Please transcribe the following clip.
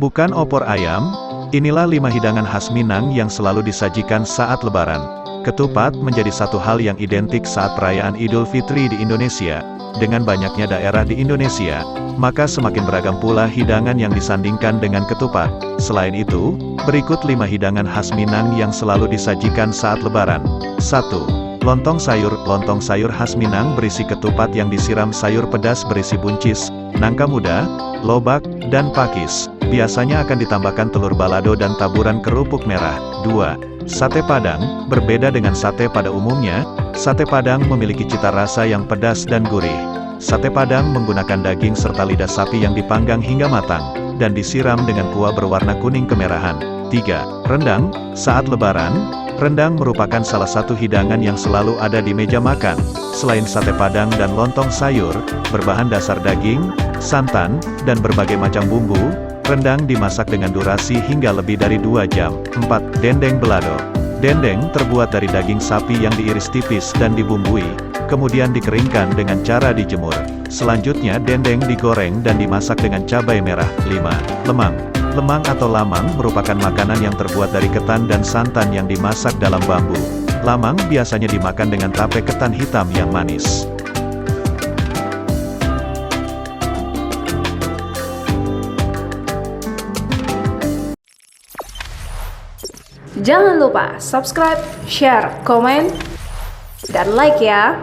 Bukan opor ayam, inilah 5 hidangan khas Minang yang selalu disajikan saat Lebaran. Ketupat menjadi satu hal yang identik saat perayaan Idul Fitri di Indonesia. Dengan banyaknya daerah di Indonesia, maka semakin beragam pula hidangan yang disandingkan dengan ketupat. Selain itu, berikut 5 hidangan khas Minang yang selalu disajikan saat Lebaran. 1. Lontong sayur. Lontong sayur khas Minang berisi ketupat yang disiram sayur pedas berisi buncis, nangka muda, lobak, dan pakis. Biasanya akan ditambahkan telur balado dan taburan kerupuk merah. 2. Sate Padang. Berbeda dengan sate pada umumnya, sate Padang memiliki cita rasa yang pedas dan gurih. Sate Padang menggunakan daging serta lidah sapi yang dipanggang hingga matang, dan disiram dengan kuah berwarna kuning kemerahan. 3. Rendang. Saat Lebaran, rendang merupakan salah satu hidangan yang selalu ada di meja makan. Selain sate Padang dan lontong sayur, berbahan dasar daging, santan, dan berbagai macam bumbu, rendang dimasak dengan durasi hingga lebih dari 2 jam. 4. Dendeng belado. Dendeng terbuat dari daging sapi yang diiris tipis dan dibumbui, kemudian dikeringkan dengan cara dijemur. Selanjutnya dendeng digoreng dan dimasak dengan cabai merah. 5. Lemang. Lemang atau lamang merupakan makanan yang terbuat dari ketan dan santan yang dimasak dalam bambu. Lamang biasanya dimakan dengan tape ketan hitam yang manis. Jangan lupa subscribe, share, komen, dan like ya!